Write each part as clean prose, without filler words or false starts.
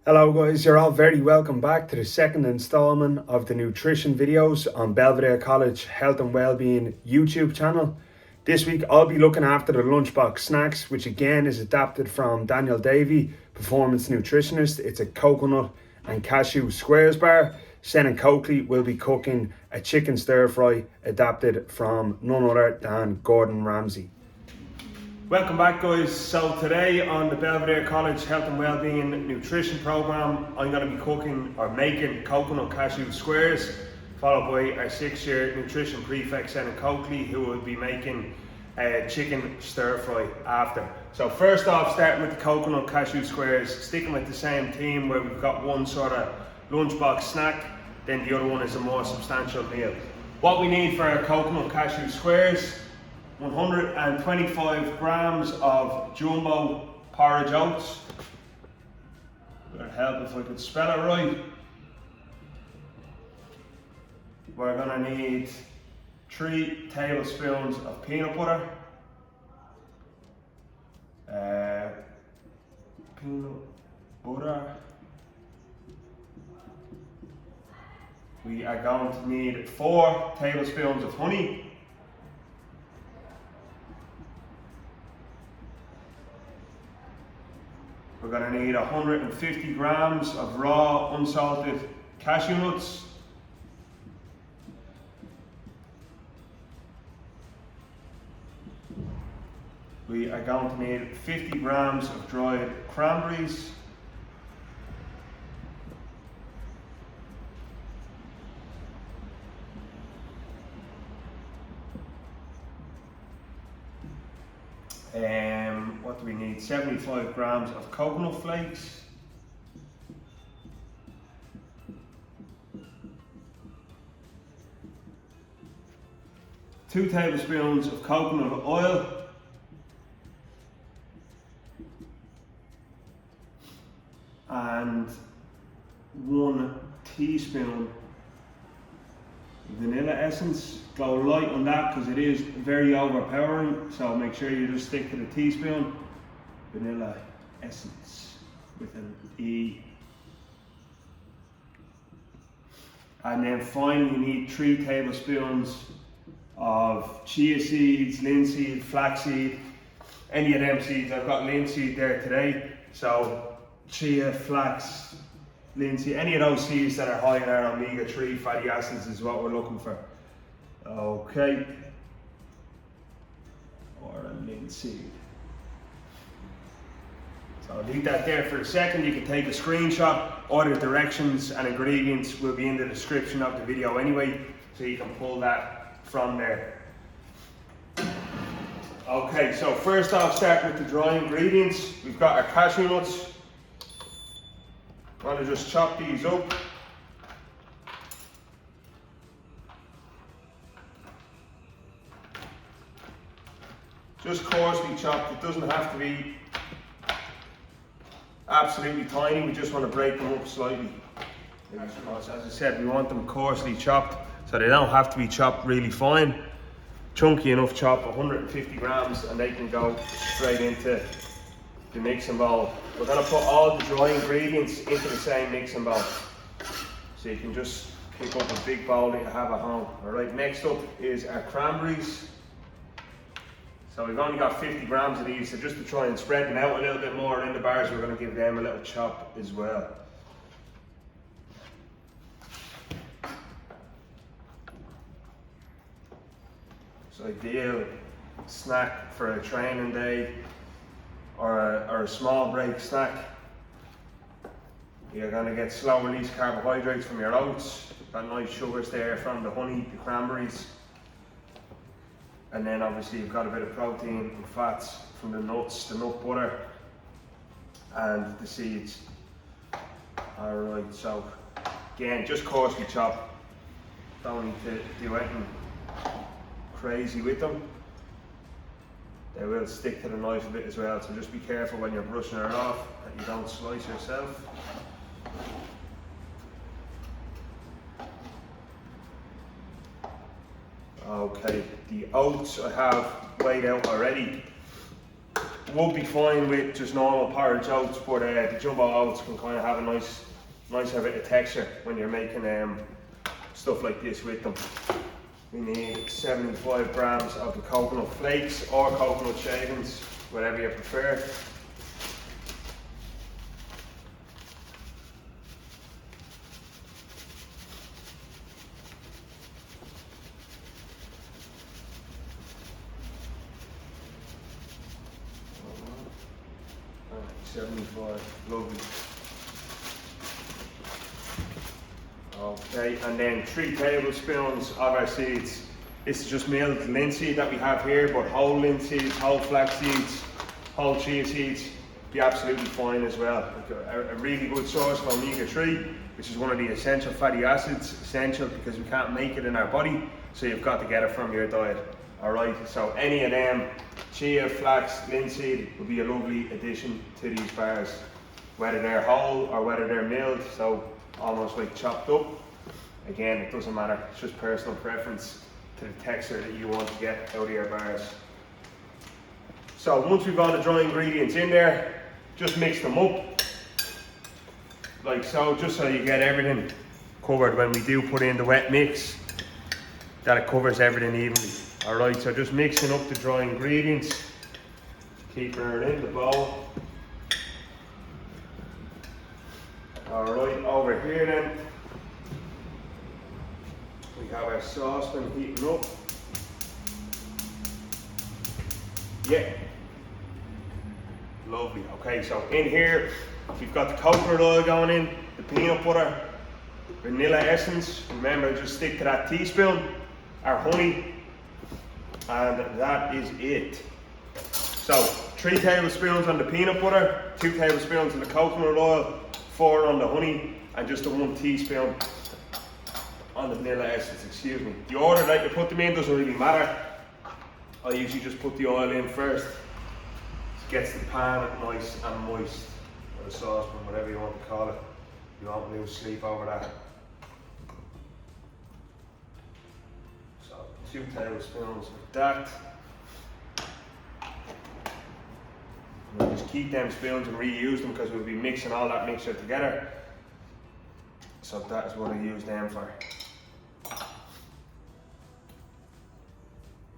Hello guys, you're all very welcome back to the second installment of the nutrition videos on Belvedere College Health and Wellbeing YouTube channel. This week I'll be looking after the lunchbox snacks, which again is adapted from Davey, performance nutritionist. It's a coconut and cashew squares bar. Sen and Coakley will be cooking a chicken stir fry adapted from none other than Gordon Ramsay. Welcome back guys. So today on the Belvedere College Health and Wellbeing Nutrition Program, I'm going to be cooking or making coconut cashew squares, followed by our 6th-year nutrition prefect Sen and Coakley, who will be making a chicken stir fry after. So first off, starting with the coconut cashew squares, sticking with the same theme where we've got one sort of lunchbox snack, then the other one is a more substantial meal. What we need for our coconut cashew squares: 125 grams of jumbo porridge oats. It would help if I could spell it right. We're going to need 3 tablespoons of peanut butter. We are going to need 4 tablespoons of honey. We're going to need 150 grams of raw unsalted cashew nuts. We are going to need 50 grams of dried cranberries. What do we need? 75 grams of coconut flakes. Two tablespoons of coconut oil. And 1 teaspoon vanilla essence. Go light on that because it is very overpowering, so make sure you just stick to the teaspoon. Vanilla essence with an E. And then finally you need 3 tablespoons of chia seeds, linseed, flaxseed, any of them seeds. I've got linseed there today, so chia, flax, linseed, any of those seeds that are high in our omega-3 fatty acids is what we're looking for. Okay, or a linseed. So I'll leave that there for a second. You can take a screenshot. All the directions and ingredients will be in the description of the video anyway, so you can pull that from there. Okay, so first off, starting with the dry ingredients, we've got our cashew nuts. I'm going to just chop these up. Just coarsely chopped. It doesn't have to be absolutely tiny, we just want to break them up slightly. As I said, we want them coarsely chopped, so they don't have to be chopped really fine. Chunky enough chop, 150 grams, and they can go straight into the mixing bowl. We're going to put all the dry ingredients into the same mixing bowl, so you can just pick up a big bowl that you have at home. Alright, next up is our cranberries. So we've only got 50 grams of these, so just to try and spread them out a little bit more in the bars, we're going to give them a little chop as well. It's ideal snack for a training day or a small break snack. You're going to get slow release carbohydrates from your oats, got nice sugars there from the honey, the cranberries. And then obviously you've got a bit of protein and fats from the nuts, the nut butter, and the seeds. Alright, so again, just coarsely chop. Don't need to do anything crazy with them. They will stick to the knife a bit as well, so just be careful when you're brushing it off that you don't slice yourself. Okay, the oats I have weighed out already. would be fine with just normal porridge oats, but the jumbo oats can kind of have a nice bit of texture when you're making stuff like this with them. We need 75 grams of the coconut flakes or coconut shavings, whatever you prefer. Alright, 75, lovely. Okay, and then 3 tablespoons of our seeds. This is just milled linseed that we have here, but whole linseed, whole flax seeds, whole chia seeds, be absolutely fine as well. A really good source of omega-3, which is one of the essential fatty acids, essential because we can't make it in our body, so you've got to get it from your diet. Alright, so any of them, chia, flax, linseed, would be a lovely addition to these bars, whether they're whole or whether they're milled, so almost like chopped up. Again, it doesn't matter, it's just personal preference to the texture that you want to get out of your bars. So once we've got the dry ingredients in there, just mix them up like so, just so you get everything covered when we do put in the wet mix, that it covers everything evenly. Alright, so just mixing up the dry ingredients, keeping it in the bowl. Alright, over here then, we have our saucepan heating up. Yeah, lovely. Okay, so in here, we've got the coconut oil going in, the peanut butter, vanilla essence. Remember, just stick to that teaspoon, our honey, and that is it. So 3 tablespoons on the peanut butter, 2 tablespoons on the coconut oil, 4 on the honey, and just a 1 teaspoon on the vanilla essence, excuse me. The order that you put them in doesn't really matter. I usually just put the oil in first. It gets the pan nice and moist, or the saucepan, whatever you want to call it. You won't lose sleep over that. So 2 tablespoons of that. We'll just keep them spoons and reuse them because we'll be mixing all that mixture together. So that is what I use them for.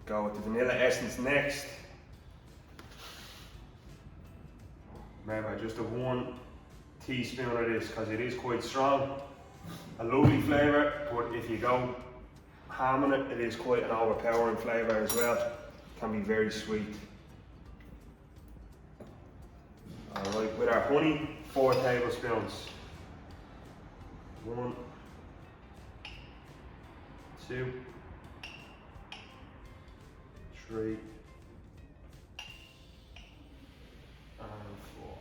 Go with the vanilla essence next. Remember, just a 1 teaspoon of this because it is quite strong. A lovely flavour, but if you go ham on it, it is quite an overpowering flavour as well. It can be very sweet. Alright, with our honey, 4 tablespoons. 1, 2, 3, and 4.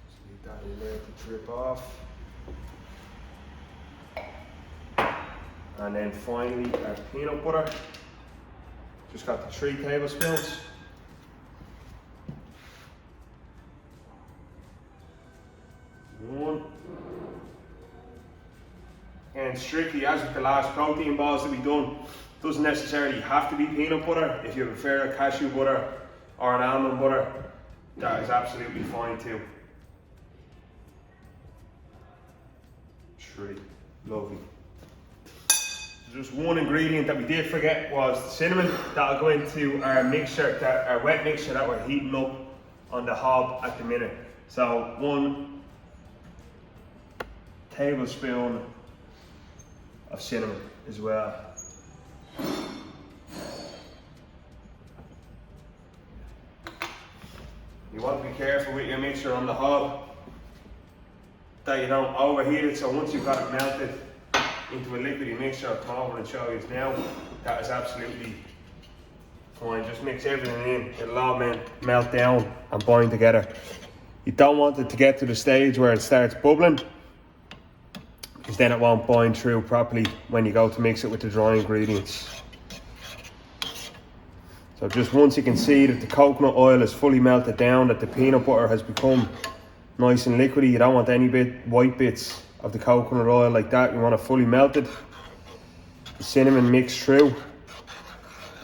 Just leave that in there to drip off. And then finally our peanut butter. Just got the 3 tablespoons. 1. And strictly, as with the last protein balls that we've done, doesn't necessarily have to be peanut butter. If you prefer a cashew butter or an almond butter, that is absolutely fine too. 3, lovely. Just one ingredient that we did forget was the cinnamon. That'll go into our mixture, our wet mixture that we're heating up on the hob at the minute. So 1 tablespoon of cinnamon as well. You want to be careful with your mixture on the hob that you don't overheat it, so once you've got it melted into a liquidy mixture, I'll come over and show you now. That is absolutely fine. Just mix everything in, it'll all melt down and bind together. You don't want it to get to the stage where it starts bubbling, because then it won't bind through properly when you go to mix it with the dry ingredients. So just once you can see that the coconut oil is fully melted down, that the peanut butter has become nice and liquidy, you don't want any white bits of the coconut oil like that. You want it fully melted. cinnamon mixed through,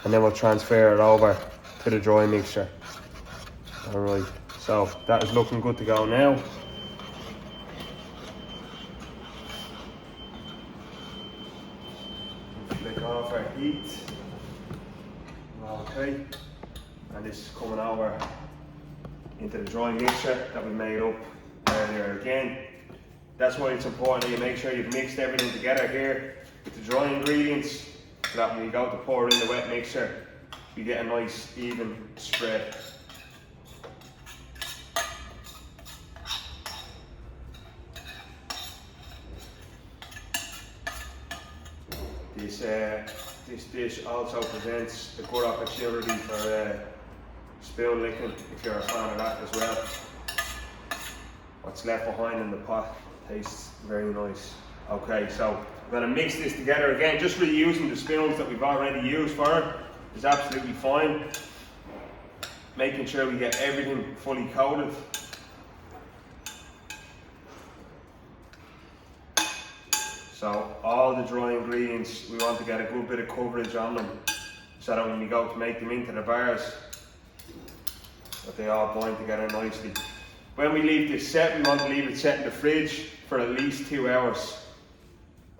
and then we'll transfer it over to the dry mixture. Alright, so that is looking good to go now. Flick off our heat. Okay, and this is coming over into the dry mixture that we made up earlier again. That's why it's important that you make sure you've mixed everything together here with the dry ingredients, so that when you go to pour it in the wet mixture, you get a nice even spread. This dish also presents a good opportunity for spoon licking, if you're a fan of that as well. What's left behind in the pot tastes very nice. Okay, so I'm going to mix this together again. Just reusing the spoons that we've already used for it is absolutely fine. Making sure we get everything fully coated. So all the dry ingredients, we want to get a good bit of coverage on them, so that when we go to make them into the bars, that they all bind together nicely. When we leave this set, we want to leave it set in the fridge for at least 2 hours.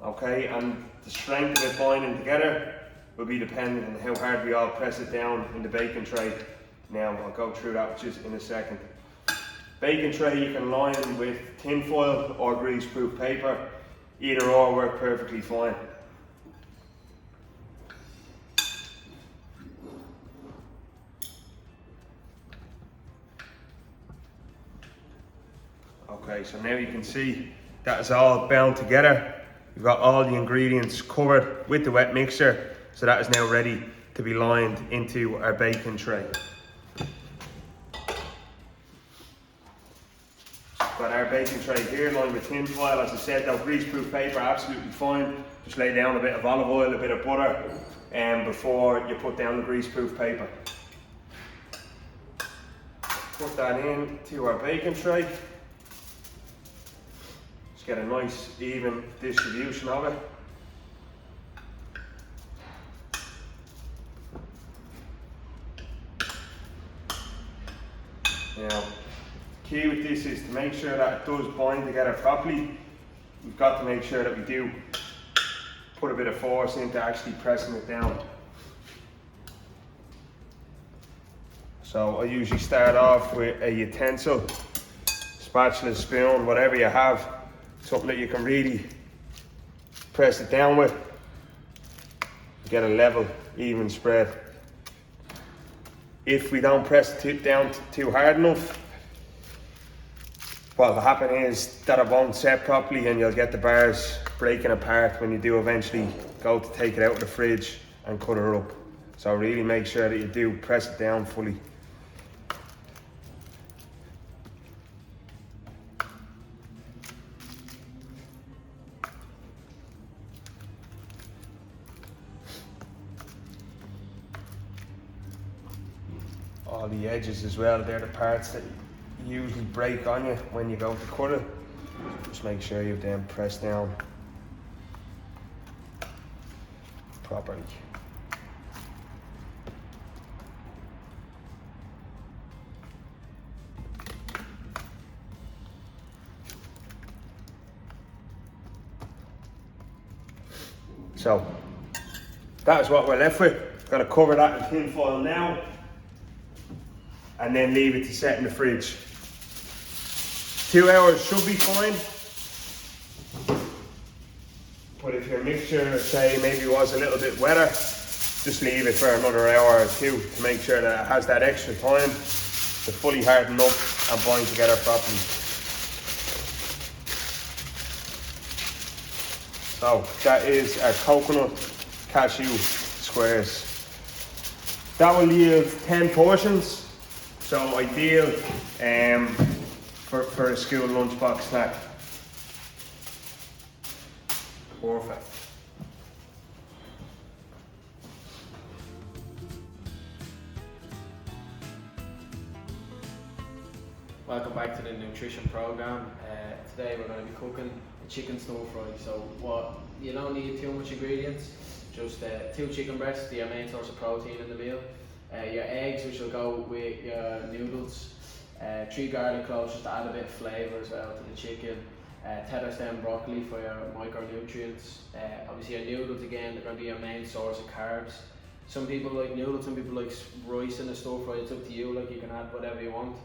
Okay, and the strength of it binding together will be dependent on how hard we all press it down in the baking tray. Now I'll go through that just in a second. Baking tray you can line with tin foil or greaseproof paper. Either or work perfectly fine. Okay, so now you can see that is all bound together. We've got all the ingredients covered with the wet mixture, so that is now ready to be lined into our baking tray. Got our baking tray here lined with tin foil. As I said, though, greaseproof paper, absolutely fine. Just lay down a bit of olive oil, a bit of butter, before you put down the greaseproof paper. Put that into our baking tray. Just get a nice even distribution of it. Now, key with this is to make sure that it does bind together properly. We've got to make sure that we do put a bit of force into actually pressing it down. So I usually start off with a utensil, spatula, spoon, whatever you have, something that you can really press it down with. Get a level, even spread. If we don't press it down too hard enough, what will happen is that it won't set properly and you'll get the bars breaking apart when you do eventually go to take it out of the fridge and cut it up. So really make sure that you do press it down fully. All the edges as well, they're the parts that usually break on you when you go to cut it. Just make sure you've then pressed down properly. So that is what we're left with. Going to cover that in tin foil now and then leave it to set in the fridge. 2 hours should be fine. But if your mixture, say, maybe was a little bit wetter, just leave it for another hour or two to make sure that it has that extra time to fully harden up and bind together properly. So that is our coconut cashew squares. That will yield 10 portions. So ideal for a school lunchbox snack. Perfect. Welcome back to the nutrition program. Today we're going to be cooking a chicken stir fry. So you don't need too much ingredients. just 2 chicken breasts, your main source of protein in the meal. Your eggs, which will go with your noodles. 3 garlic cloves just to add a bit of flavour as well to the chicken. Tenderstem broccoli for your micronutrients. Obviously your noodles again, they're going to be your main source of carbs. Some people like noodles, some people like rice in the stir fry, it's up to you, like you can add whatever you want.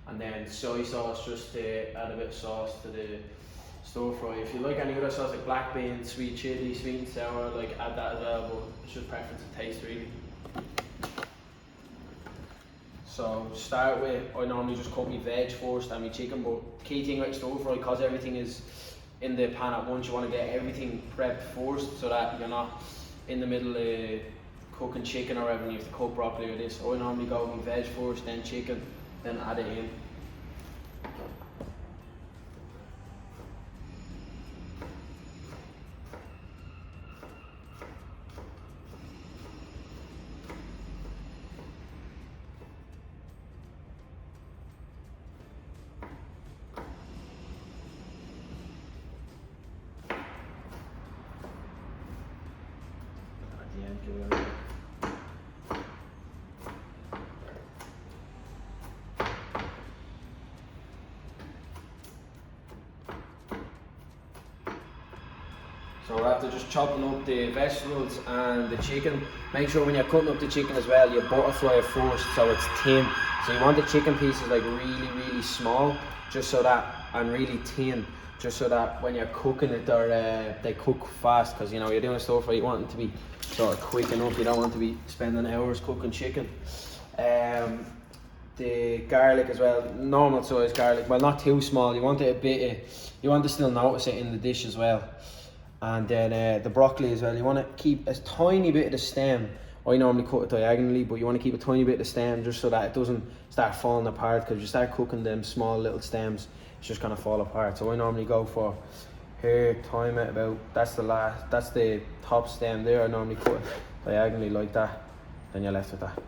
And then soy sauce just to add a bit of sauce to the stir fry. If you like any other sauce like black beans, sweet chilli, sweet and sour, like add that as well, but it's just preference of taste really. So start with, I normally just cook my veg first and my chicken, but key thing with stir fry, because everything is in the pan at once, you want to get everything prepped first so that you're not in the middle of cooking chicken or whatever, you have to cook broccoli or this. I normally go with veg first, then chicken, then add it in. So after just chopping up the vegetables and the chicken, make sure when you're cutting up the chicken as well, you butterfly it first so it's thin. So you want the chicken pieces like really small, just so that, and really thin, just so that when you're cooking it, they cook fast. Because you know you're doing stir fry, you want it to be sort of quick enough. You don't want to be spending hours cooking chicken. The garlic as well, normal size garlic, well not too small. You want it a bit, you want to still notice it in the dish as well. And then the broccoli as well, you want to keep a tiny bit of the stem. I normally cut it diagonally, but you want to keep a tiny bit of the stem just so that it doesn't start falling apart, because if you start cooking them small little stems, it's just going to fall apart. So I normally go for here, time it about, that's the top stem there. I normally cut it diagonally like that, then you're left with that.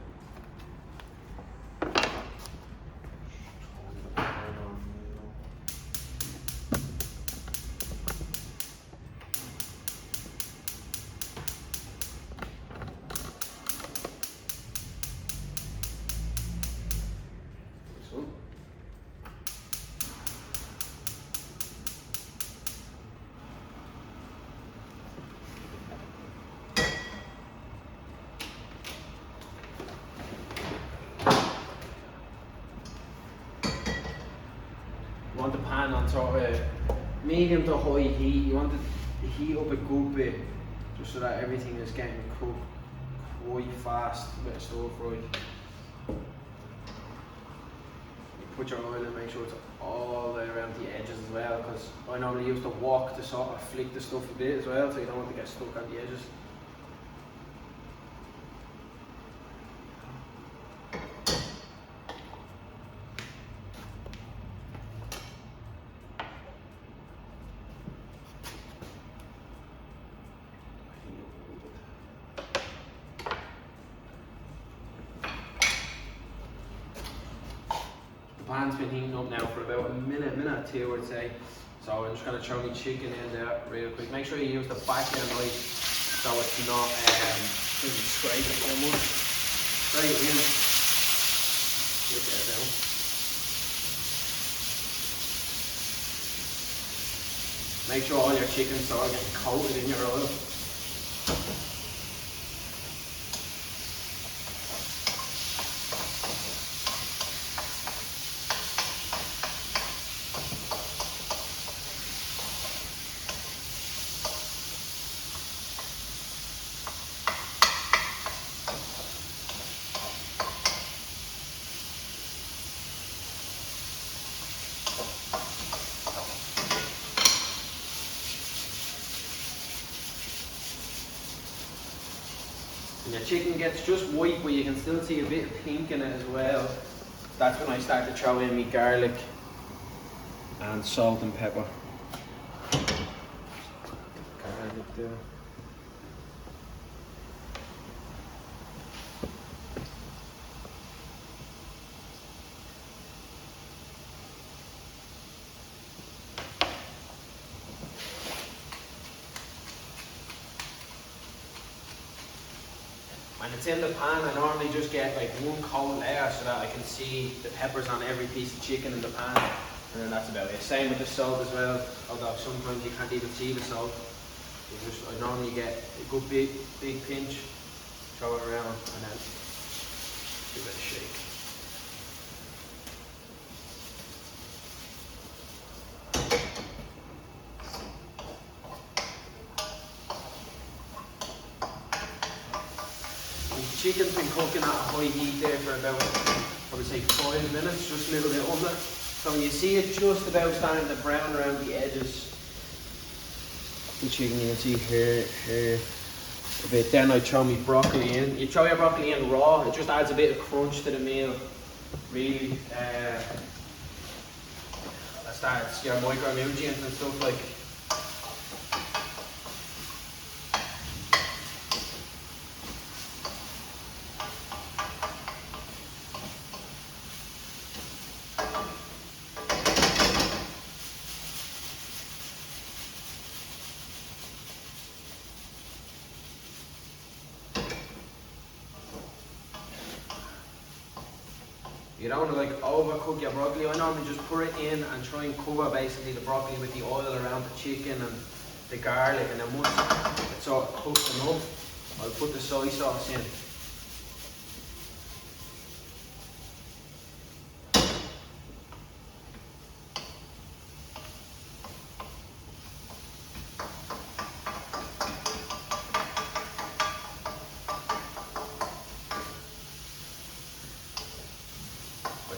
You want the pan on sort of medium to high heat. You want to heat up a good bit, just so that everything is getting cooked quite fast with a stir fry. You put your oil in, make sure it's all the way around the edges as well, because I normally use the wok to sort of flick the stuff a bit as well, so you don't want to get stuck on the edges. The pan's been heating up now for about a minute or two, I'd say. So I'm just going to throw my chicken in there real quick. Make sure you use the back of the knife so it's not scraping too much. Straight in. Get that down. Make sure all your chicken are getting coated in your oil. And your chicken gets just white, but you can still see a bit of pink in it as well. That's when I start to throw in my garlic and salt and pepper. Garlic there. and it's in the pan. I normally just get like one coat layer so that I can see the peppers on every piece of chicken in the pan, and then that's about it. Same with the salt as well, although sometimes you can't even see the salt. I normally get a good big pinch, throw it around, and then give it a shake. The chicken's been cooking at a high heat there for about, I would say 5 minutes, just a little bit under. So when you see it just about starting to brown around the edges, the chicken, you can see here a bit. Then I throw my broccoli in. You throw your broccoli in raw, it just adds a bit of crunch to the meal. Really, that starts your micronutrients and stuff like. You don't want to like overcook your broccoli. I normally just put it in and try and cover basically the broccoli with the oil around the chicken and the garlic, and then once it's sort of cooked enough, I'll put the soy sauce in.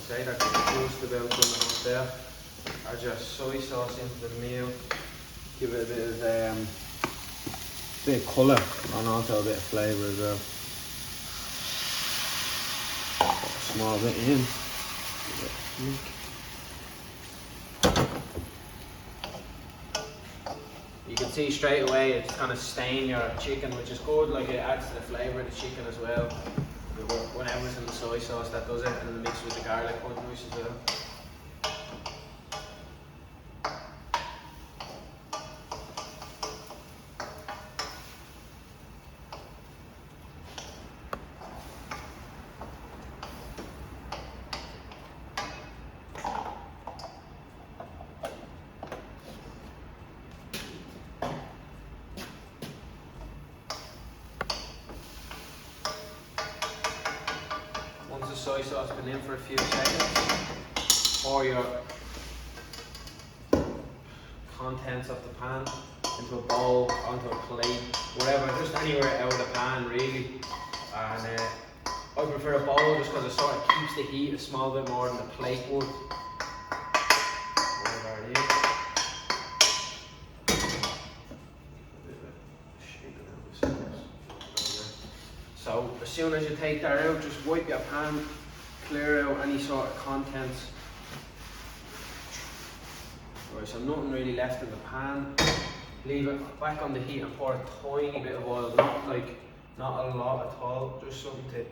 Say that just about done enough there. Add your soy sauce into the meal, give it a bit of colour and also a bit of flavour as well. Put a small bit in. You can see straight away it's kind of stain your chicken, which is good. Like, it adds to the flavour of the chicken as well. Whatever's in the soy sauce, that does it, and then mix with the garlic quite nice as well. Once the soy sauce has been in for a few seconds, pour your contents of the pan into a bowl, onto a plate, whatever, just anywhere out of the pan really. And I prefer a bowl just because it sort of keeps the heat a small bit more than the plate would. Whatever it is. So as soon as you take that out, just wipe your pan, clear out any sort of contents. Right, so nothing really left in the pan. Leave it back on the heat and pour a tiny bit of oil, not a lot at all, just something to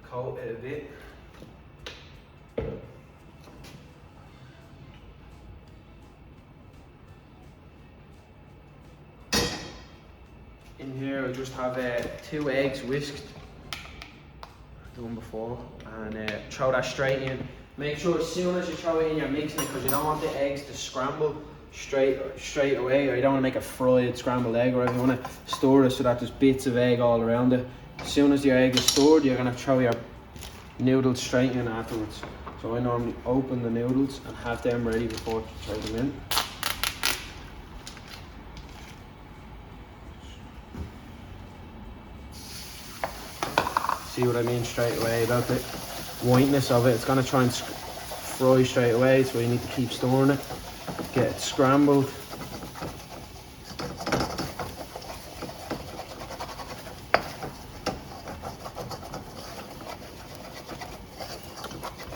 coat it a bit. In here I just have 2 eggs whisked, done before, and throw that straight in. Make sure as soon as you throw it in you're mixing it, because you don't want the eggs to scramble straight away, or you don't want to make a fried scrambled egg, or you want to store it so that there's bits of egg all around it. As soon as your egg is stored, you're going to throw your noodles straight in afterwards. So I normally open the noodles and have them ready before I throw them in. See what I mean straight away about the whiteness of it? It's going to try and fry straight away, so you need to keep storing it. Get it scrambled.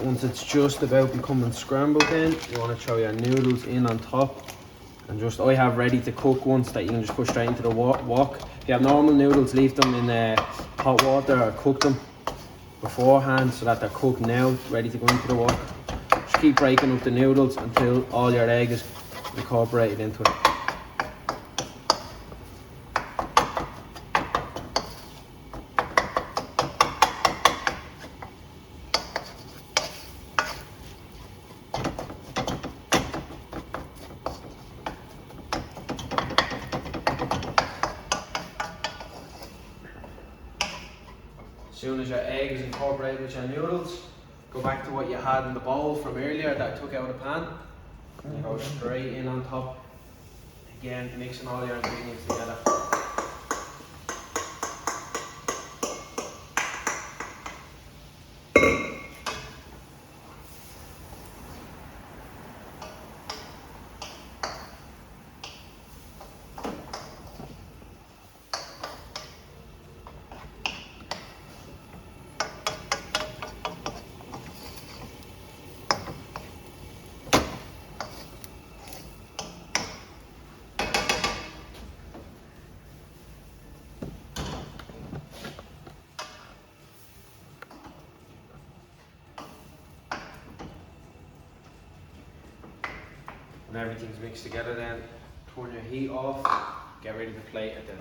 Once it's just about becoming scrambled, then you want to throw your noodles in on top, and just, I have ready to cook ones that you can just put straight into the wok. If you have normal noodles, leave them in hot water or cook them beforehand so that they're cooked now, ready to go into the wok. Just keep breaking up the noodles until all your egg is incorporated into it. your eggs incorporated with your noodles. Go back to what you had in the bowl from earlier that I took out of the pan. And go straight in on top. Again, mixing all your ingredients together. When everything's mixed together then, turn your heat off, get ready to plate it then.